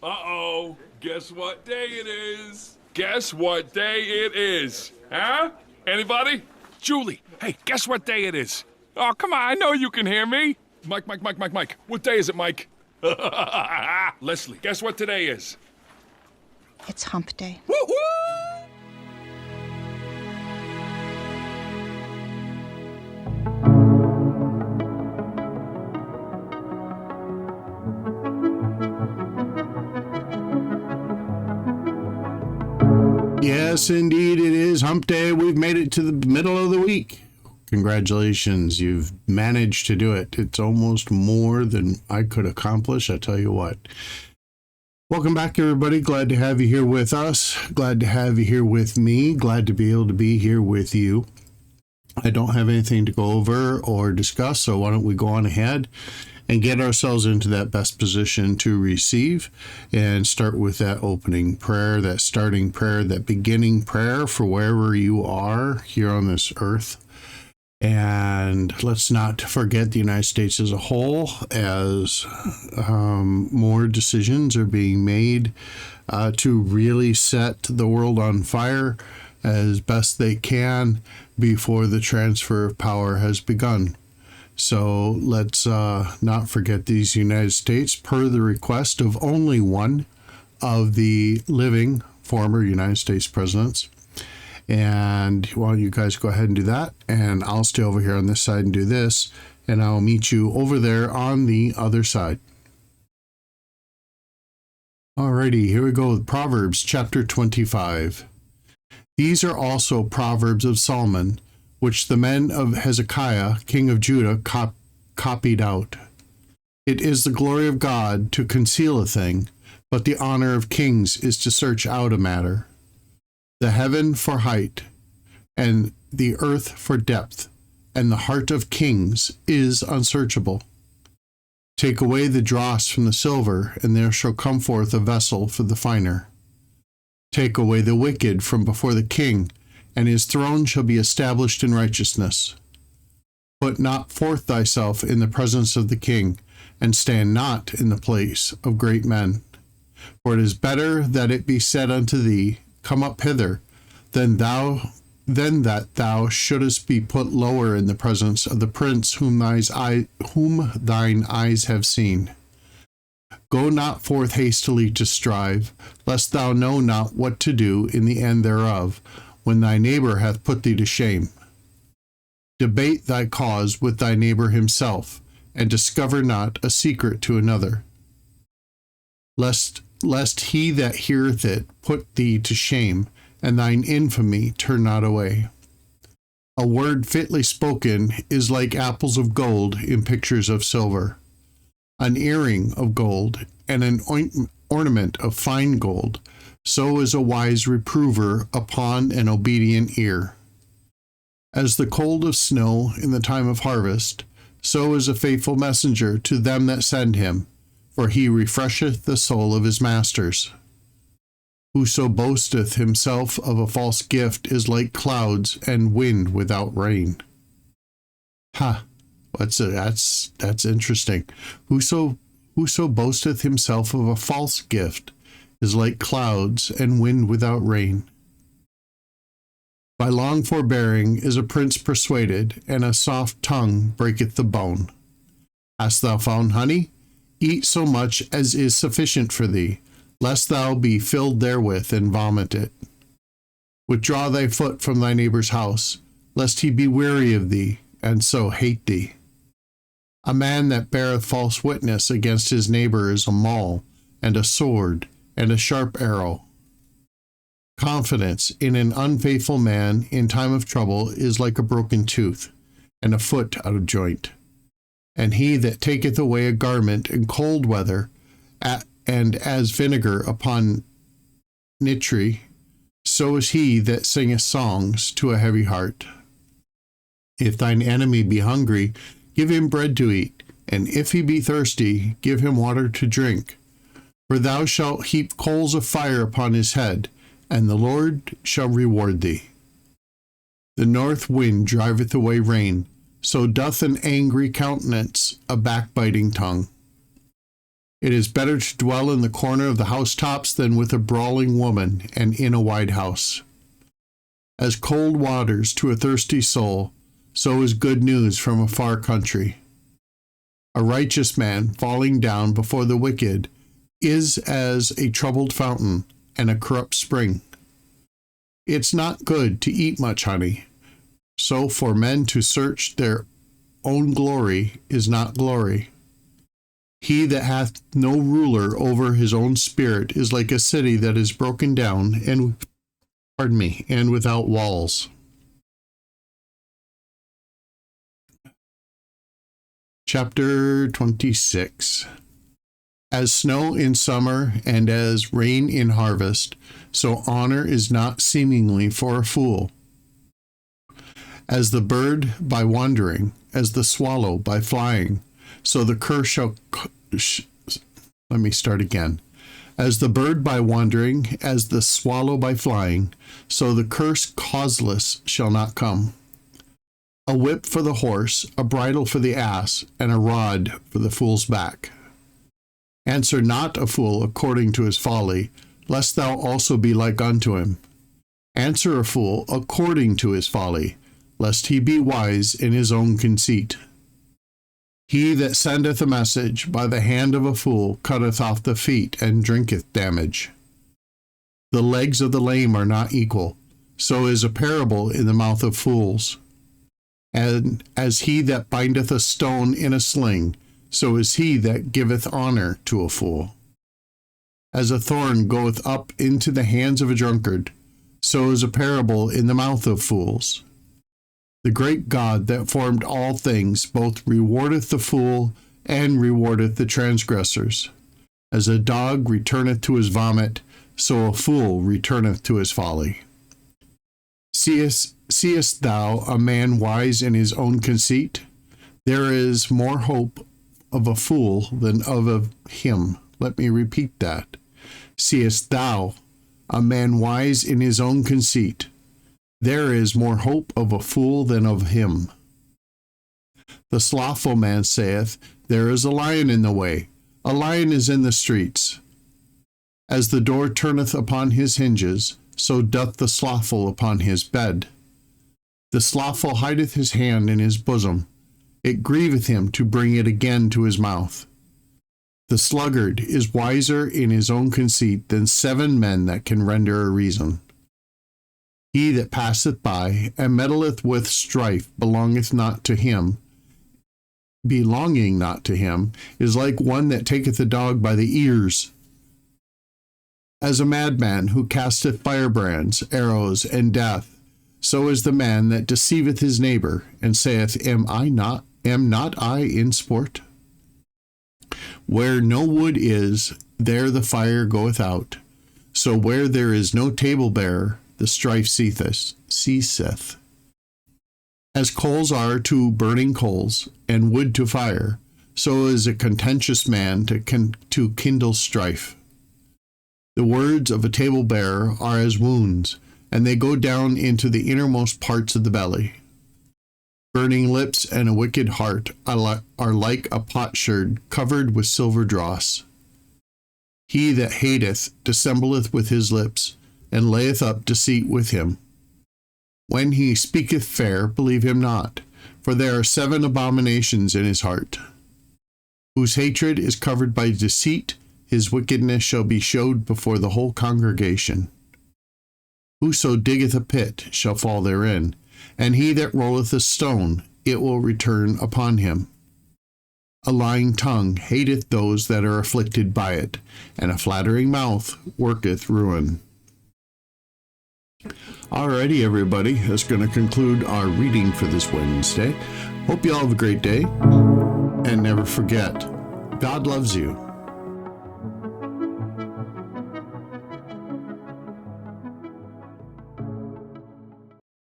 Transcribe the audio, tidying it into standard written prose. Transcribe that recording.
Uh-oh, guess what day it is? Guess what day it is? Huh? Anybody? Julie, hey, guess what day it is? Oh, come on, I know you can hear me. Mike. What day is it, Mike? Leslie, guess what today is? It's hump day. Woo-hoo! Yes, indeed, it is hump day. We've made it to the middle of the week. Congratulations, you've managed to do it. It's almost more than I could accomplish, I tell you what. Welcome back, everybody. Glad to have you here with us. Glad to have you here with me. Glad to be able to be here with you. I don't have anything to go over or discuss, so why don't we go on ahead and get ourselves into that best position to receive and start with that opening prayer, that starting prayer, that beginning prayer for wherever you are here on this earth. And let's not forget the United States as a whole, as more decisions are being made to really set the world on fire as best they can before the transfer of power has begun. So let's not forget these United States, per the request of only one of the living former United States presidents. And why don't you guys go ahead and do that, and I'll stay over here on this side and do this, and I'll meet you over there on the other side. Alrighty, here we go with Proverbs chapter 25. These are also Proverbs of Solomon, which the men of Hezekiah, king of Judah, copied out. It is the glory of God to conceal a thing, but the honor of kings is to search out a matter. The heaven for height, and the earth for depth, and the heart of kings is unsearchable. Take away the dross from the silver, and there shall come forth a vessel for the finer. Take away the wicked from before the king, and his throne shall be established in righteousness. Put not forth thyself in the presence of the king, and stand not in the place of great men. For it is better that it be said unto thee, Come up hither, than that thou shouldest be put lower in the presence of the prince whom thine eyes have seen. Go not forth hastily to strive, lest thou know not what to do in the end thereof, when thy neighbor hath put thee to shame. Debate thy cause with thy neighbor himself, and discover not a secret to another. Lest he that heareth it put thee to shame, and thine infamy turn not away. A word fitly spoken is like apples of gold in pictures of silver. An earring of gold, and an ornament of fine gold, so is a wise reprover upon an obedient ear. As the cold of snow in the time of harvest, so is a faithful messenger to them that send him, for he refresheth the soul of his masters. Whoso boasteth himself of a false gift is like clouds and wind without rain. That's interesting. Whoso boasteth himself of a false gift is like clouds and wind without rain. By long forbearing is a prince persuaded, and a soft tongue breaketh the bone. Hast thou found honey? Eat so much as is sufficient for thee, lest thou be filled therewith and vomit it. Withdraw thy foot from thy neighbor's house, lest he be weary of thee, and so hate thee. A man that beareth false witness against his neighbor is a maul, and a sword, and a sharp arrow. Confidence in an unfaithful man in time of trouble is like a broken tooth, and a foot out of joint. And he that taketh away a garment in cold weather, and as vinegar upon nitre, so is he that singeth songs to a heavy heart. If thine enemy be hungry, give him bread to eat, and if he be thirsty, give him water to drink. For thou shalt heap coals of fire upon his head, and the Lord shall reward thee. The north wind driveth away rain, so doth an angry countenance a backbiting tongue. It is better to dwell in the corner of the housetops than with a brawling woman and in a wide house. As cold waters to a thirsty soul, so is good news from a far country. A righteous man falling down before the wicked is as a troubled fountain and a corrupt spring. It's not good to eat much honey, so for men to search their own glory is not glory. He that hath no ruler over his own spirit is like a city that is broken down and without walls. Chapter 26. As snow in summer and as rain in harvest, so honor is not seemingly for a fool. As the bird by wandering, as the swallow by flying, so the curse shall... Let me start again. As the bird by wandering, as the swallow by flying, so the curse causeless shall not come. A whip for the horse, a bridle for the ass, and a rod for the fool's back. Answer not a fool according to his folly, lest thou also be like unto him. Answer a fool according to his folly, lest he be wise in his own conceit. He that sendeth a message by the hand of a fool cutteth off the feet and drinketh damage. The legs of the lame are not equal, so is a parable in the mouth of fools. And as he that bindeth a stone in a sling, so is he that giveth honor to a fool. As a thorn goeth up into the hands of a drunkard, so is a parable in the mouth of fools. The great God that formed all things both rewardeth the fool and rewardeth the transgressors. As a dog returneth to his vomit, so a fool returneth to his folly. Seest thou a man wise in his own conceit? There is more hope of a fool than of him. Let me repeat that. Seest thou a man wise in his own conceit? There is more hope of a fool than of him. The slothful man saith, There is a lion in the way, a lion is in the streets. As the door turneth upon his hinges, so doth the slothful upon his bed. The slothful hideth his hand in his bosom, it grieveth him to bring it again to his mouth. The sluggard is wiser in his own conceit than 7 men that can render a reason. He that passeth by and meddleth with strife belonging not to him, is like one that taketh a dog by the ears. As a madman who casteth firebrands, arrows, and death, so is the man that deceiveth his neighbor, and saith, Am not I in sport? Where no wood is, there the fire goeth out. So where there is no table-bearer, the strife ceaseth. As coals are to burning coals, and wood to fire, so is a contentious man to kindle strife. The words of a table-bearer are as wounds, and they go down into the innermost parts of the belly. Burning lips and a wicked heart are like a potsherd covered with silver dross. He that hateth dissembleth with his lips, and layeth up deceit with him. When he speaketh fair, believe him not, for there are 7 abominations in his heart. Whose hatred is covered by deceit, his wickedness shall be showed before the whole congregation. Whoso diggeth a pit shall fall therein, and he that rolleth a stone, it will return upon him. A lying tongue hateth those that are afflicted by it, and a flattering mouth worketh ruin. Alrighty, everybody, that's going to conclude our reading for this Wednesday. Hope you all have a great day, and never forget, God loves you.